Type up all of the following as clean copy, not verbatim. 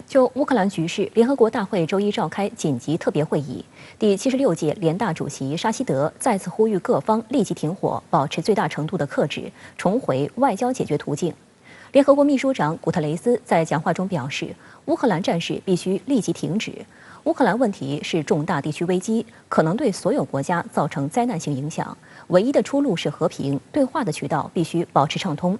就乌克兰局势，联合国大会周一召开紧急特别会议。第76届联大主席沙希德再次呼吁各方立即停火，保持最大程度的克制，重回外交解决途径。联合国秘书长古特雷斯在讲话中表示，乌克兰战事必须立即停止。乌克兰问题是重大地区危机，可能对所有国家造成灾难性影响。唯一的出路是和平，对话的渠道必须保持畅通。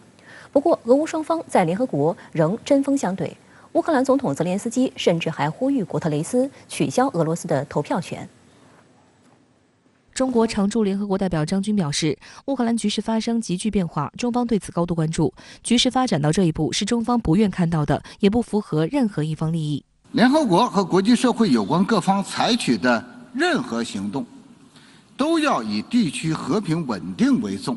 不过，俄乌双方在联合国仍针锋相对。乌克兰总统泽连斯基甚至还呼吁古特雷斯取消俄罗斯的投票权。中国常驻联合国代表张军表示，乌克兰局势发生急剧变化，中方对此高度关注。局势发展到这一步，是中方不愿看到的，也不符合任何一方利益。联合国和国际社会有关各方采取的任何行动，都要以地区和平稳定为重，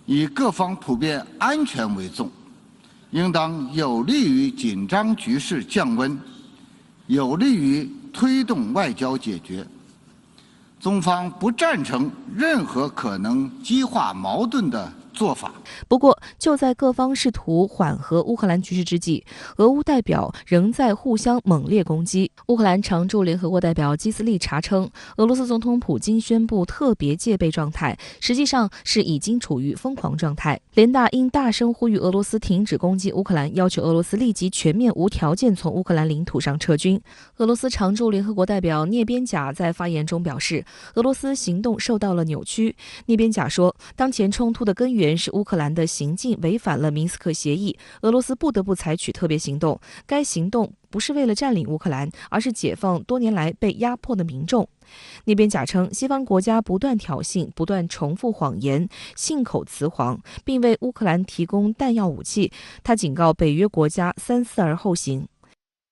以各方普遍安全为重，应当有利于紧张局势降温，有利于推动外交解决。中方不赞成任何可能激化矛盾的做法。不过，就在各方试图缓和乌克兰局势之际，俄乌代表仍在互相猛烈攻击。乌克兰常驻联合国代表基斯利查称，俄罗斯总统普京宣布特别戒备状态，实际上是已经处于疯狂状态。联大因大声呼吁俄罗斯停止攻击乌克兰，要求俄罗斯立即全面无条件从乌克兰领土上撤军。俄罗斯常驻联合国代表聂边贾在发言中表示，俄罗斯行动受到了扭曲。聂边贾说，当前冲突的根源是乌克兰的行径违反了明斯克协议，俄罗斯不得不采取特别行动。该行动不是为了占领乌克兰，而是解放多年来被压迫的民众。聂边贾称，西方国家不断挑衅，不断重复谎言，信口雌黄，并为乌克兰提供弹药武器。他警告北约国家三思而后行。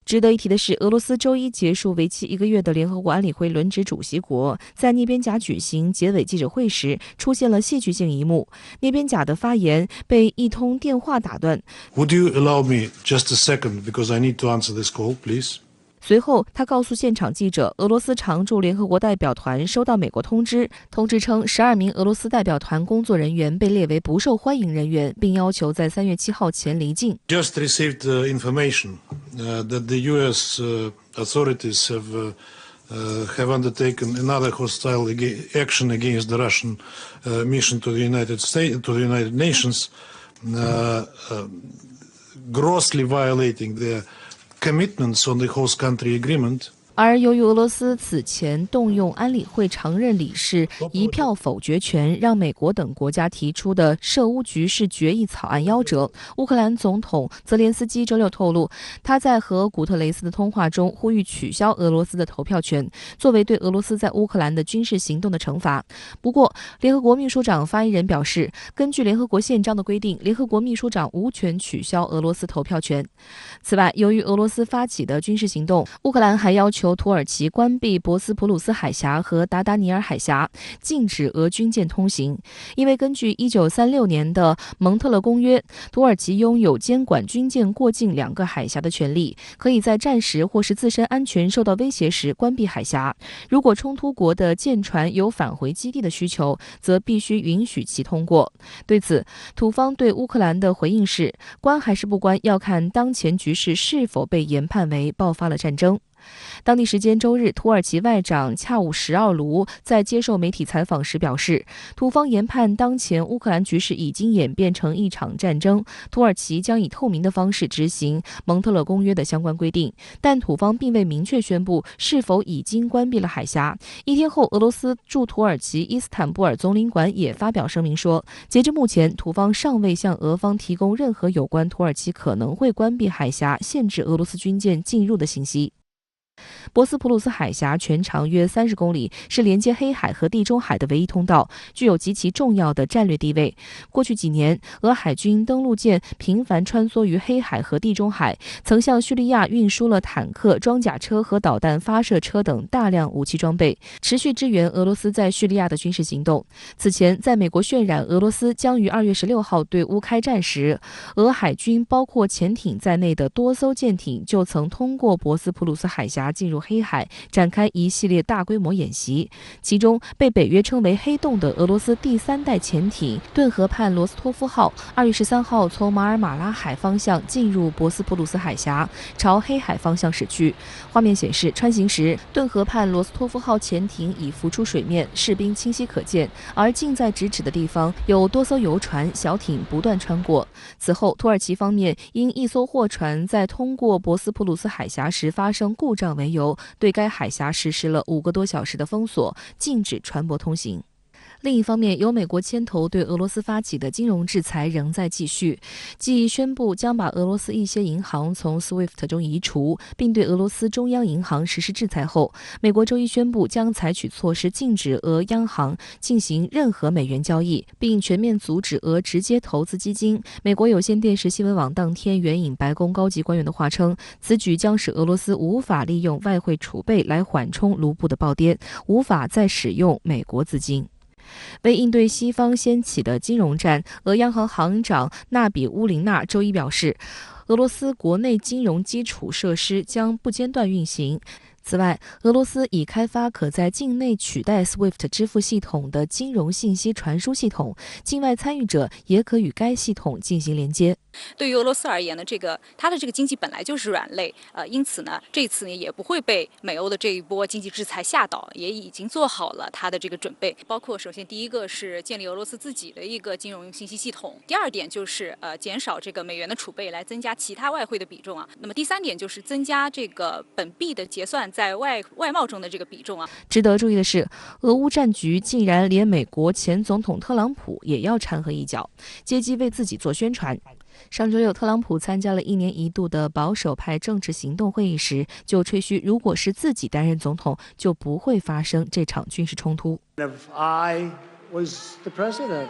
值得一提的是，俄罗斯周一结束为期1个月的联合国安理会轮值主席国，在聂边贾举行结尾记者会时，出现了戏剧性一幕。聂边贾的发言被一通电话打断。Would you allow me just a second, because I need to answer this call, please? 随后，他告诉现场记者，俄罗斯常驻联合国代表团收到美国通知，通知称12名俄罗斯代表团工作人员被列为不受欢迎人员，并要求在3月7号前离境。Just received information that the U.S. authorities have undertaken another hostile action against the Russian mission to the United States, to the United Nations, grossly violating their commitments on the host country agreement. 而由于俄罗斯此前动用安理会常任理事一票否决权，让美国等国家提出的涉乌局势决议草案夭折，乌克兰总统泽连斯基周六透露，他在和古特雷斯的通话中呼吁取消俄罗斯的投票权，作为对俄罗斯在乌克兰的军事行动的惩罚。不过，联合国秘书长发言人表示，根据联合国宪章的规定，联合国秘书长无权取消俄罗斯投票权。此外，由于俄罗斯发起的军事行动，乌克兰还要求土耳其关闭博斯普鲁斯海峡和达达尼尔海峡，禁止俄军舰通行。因为根据1936年的蒙特勒公约，土耳其拥有监管军舰过境2个海峡的权利，可以在战时或是自身安全受到威胁时关闭海峡。如果冲突国的舰船有返回基地的需求，则必须允许其通过。对此，土方对乌克兰的回应是，关还是不关，要看当前局势是否被研判为爆发了战争。当地时间周日，土耳其外长恰武什奥卢在接受媒体采访时表示，土方研判当前乌克兰局势已经演变成一场战争，土耳其将以透明的方式执行蒙特勒公约的相关规定，但土方并未明确宣布是否已经关闭了海峡。一天后，俄罗斯驻土耳其伊斯坦布尔总领馆也发表声明说，截至目前，土方尚未向俄方提供任何有关土耳其可能会关闭海峡、限制俄罗斯军舰进入的信息。博斯普鲁斯海峡全长约30公里，是连接黑海和地中海的唯一通道，具有极其重要的战略地位。过去几年，俄海军登陆舰频繁穿梭于黑海和地中海，曾向叙利亚运输了坦克、装甲车和导弹发射车等大量武器装备，持续支援俄罗斯在叙利亚的军事行动。此前，在美国渲染俄罗斯将于2月16号对乌开战时，俄海军包括潜艇在内的多艘舰艇就曾通过博斯普鲁斯海峡峡进入黑海，展开一系列大规模演习。其中，被北约称为“黑洞”的俄罗斯第3代潜艇顿河畔罗斯托夫号，2月13号从马尔马拉海方向进入博斯普鲁斯海峡，朝黑海方向驶去。画面显示，穿行时，顿河畔罗斯托夫号潜艇已浮出水面，士兵清晰可见，而近在咫尺的地方有多艘游船、小艇不断穿过。此后，土耳其方面因一艘货船在通过博斯普鲁斯海峡时发生故障为由，对该海峡实施了5个多小时的封锁，禁止船舶通行。另一方面，由美国牵头对俄罗斯发起的金融制裁仍在继续。继宣布将把俄罗斯一些银行从 SWIFT 中移除，并对俄罗斯中央银行实施制裁后，美国周一宣布将采取措施禁止俄央行进行任何美元交易，并全面阻止俄直接投资基金。美国有线电视新闻网当天援引白宫高级官员的话称，此举将使俄罗斯无法利用外汇储备来缓冲卢布的暴跌，无法再使用美国资金。为应对西方掀起的金融战，俄央行行长纳比乌林纳周一表示，俄罗斯国内金融基础设施将不间断运行。此外，俄罗斯已开发可在境内取代 SWIFT 支付系统的金融信息传输系统，境外参与者也可与该系统进行连接。对于俄罗斯而言呢，它的这个经济本来就是软肋，因此呢，这次呢也不会被美欧的这一波经济制裁吓倒，也已经做好了它的这个准备。包括首先第一个是建立俄罗斯自己的一个金融信息系统，第二点就是减少这个美元的储备，来增加其他外汇的比重啊。那么第3点就是增加这个本币的结算在外贸中的这个比重啊。值得注意的是，俄乌战局竟然连美国前总统特朗普也要掺和一脚，借机为自己做宣传。上周六，特朗普参加了1年1度的保守派政治行动会议时，就吹嘘如果是自己担任总统，就不会发生这场军事冲突。If I was the president,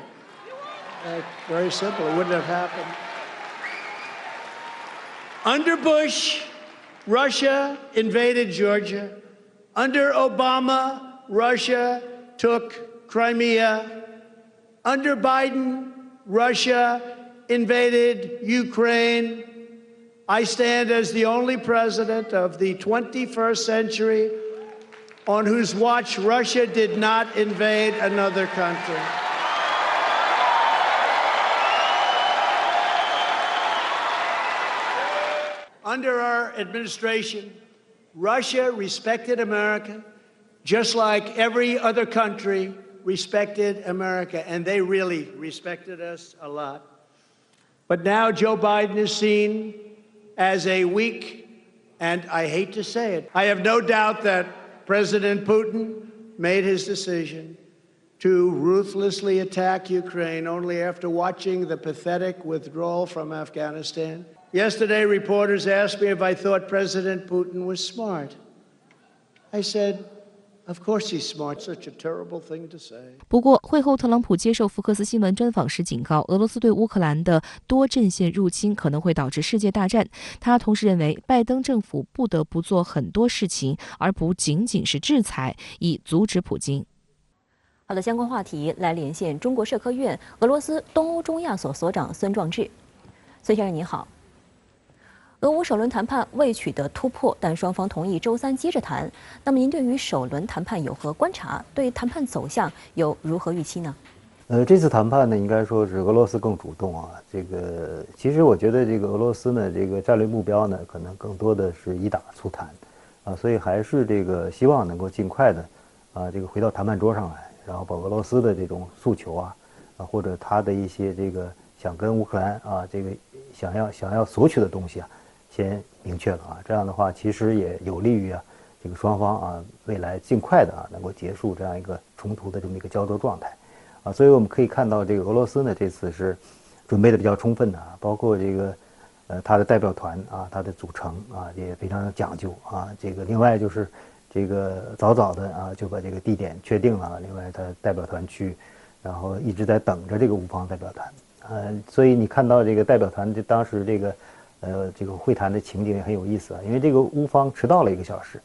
very simple, it wouldn't have happened. Under Bush, Russia invaded Georgia. Under Obama, Russia took Crimea. Under Biden, Russia invaded Ukraine. I stand as the only president of the 21st century on whose watch Russia did not invade another country. Under our administration, Russia respected America just like every other country respected America, and they really respected us a lot. But now Joe Biden is seen as a weak, and I hate to say it, I have no doubt that President Putin made his decision to ruthlessly attack Ukraine only after watching the pathetic withdrawal from Afghanistan. Yesterday, reporters asked me if I thought President Putin was smart. I said,Of course he's smart. Such a terrible thing to say. 不过，会后特朗普接受福克斯新闻专访时警告，俄罗斯对乌克兰的多阵线入侵可能会导致世界大战。他同时认为，拜登政府不得不做很多事情，而不仅仅是制裁，以阻止普京。好的，相关话题来连线中国社科院俄罗斯东欧中亚所所长孙壮志。孙先生您好。俄乌首轮谈判未取得突破，但双方同意周3接着谈。那么您对于首轮谈判有何观察？对谈判走向有如何预期呢？这次谈判呢，应该说是俄罗斯更主动啊。其实我觉得这个俄罗斯呢，这个战略目标呢，可能更多的是以打促谈，所以还是希望能够尽快的回到谈判桌上来，然后把俄罗斯的这种诉求或者他的一些想跟乌克兰想要索取的东西先明确了这样的话其实也有利于这个双方未来尽快的能够结束这样一个冲突的这么一个焦灼状态所以我们可以看到这个俄罗斯呢这次是准备的比较充分的包括他的代表团他的组成也非常讲究另外就是早的就把这个地点确定了另外他代表团去然后一直在等着这个乌方代表团所以你看到这个代表团当时这个会谈的情景也很有意思因为这个乌方迟到了1个小时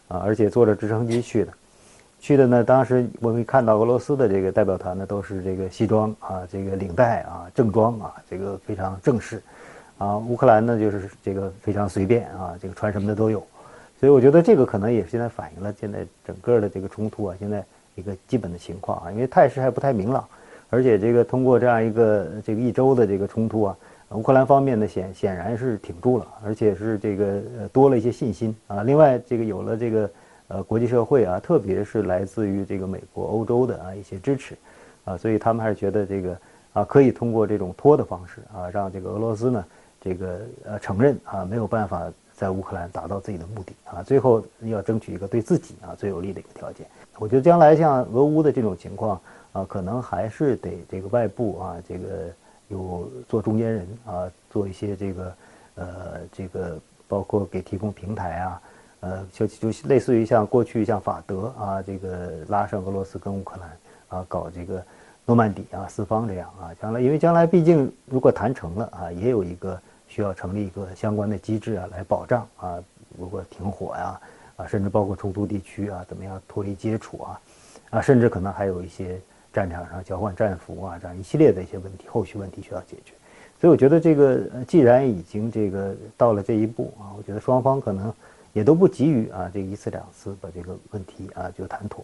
而且坐着直升机去的呢当时我们看到俄罗斯的这个代表团呢都是这个西装领带正装非常正式乌克兰呢就是非常随便穿什么的都有所以我觉得这个可能也是现在反映了现在整个的这个冲突啊，现在一个基本的情况啊，因为态势还不太明朗，而且这个通过这样一个一周的这个冲突啊，乌克兰方面呢显然是挺住了，而且是这个多了一些信心啊。另外这个有了这个国际社会啊，特别是来自于这个美国、欧洲的一些支持啊，所以他们还是觉得这个可以通过这种拖的方式啊，让这个俄罗斯呢这个承认没有办法在乌克兰达到自己的目的啊，最后要争取一个对自己最有利的一个条件。我觉得将来像俄乌的这种情况可能还是得这个外部这个有做中间人做一些这个包括给提供平台就类似于像过去像法德这个拉上俄罗斯跟乌克兰搞这个诺曼底四方这样将来因为将来毕竟如果谈成了也有一个需要成立一个相关的机制来保障如果停火甚至包括冲突地区怎么样脱离接触甚至可能还有一些战场上交换战俘这样一系列的一些问题，后续问题需要解决。所以我觉得这个既然已经这个到了这一步我觉得双方可能也都不急于这一次两次把这个问题就谈妥。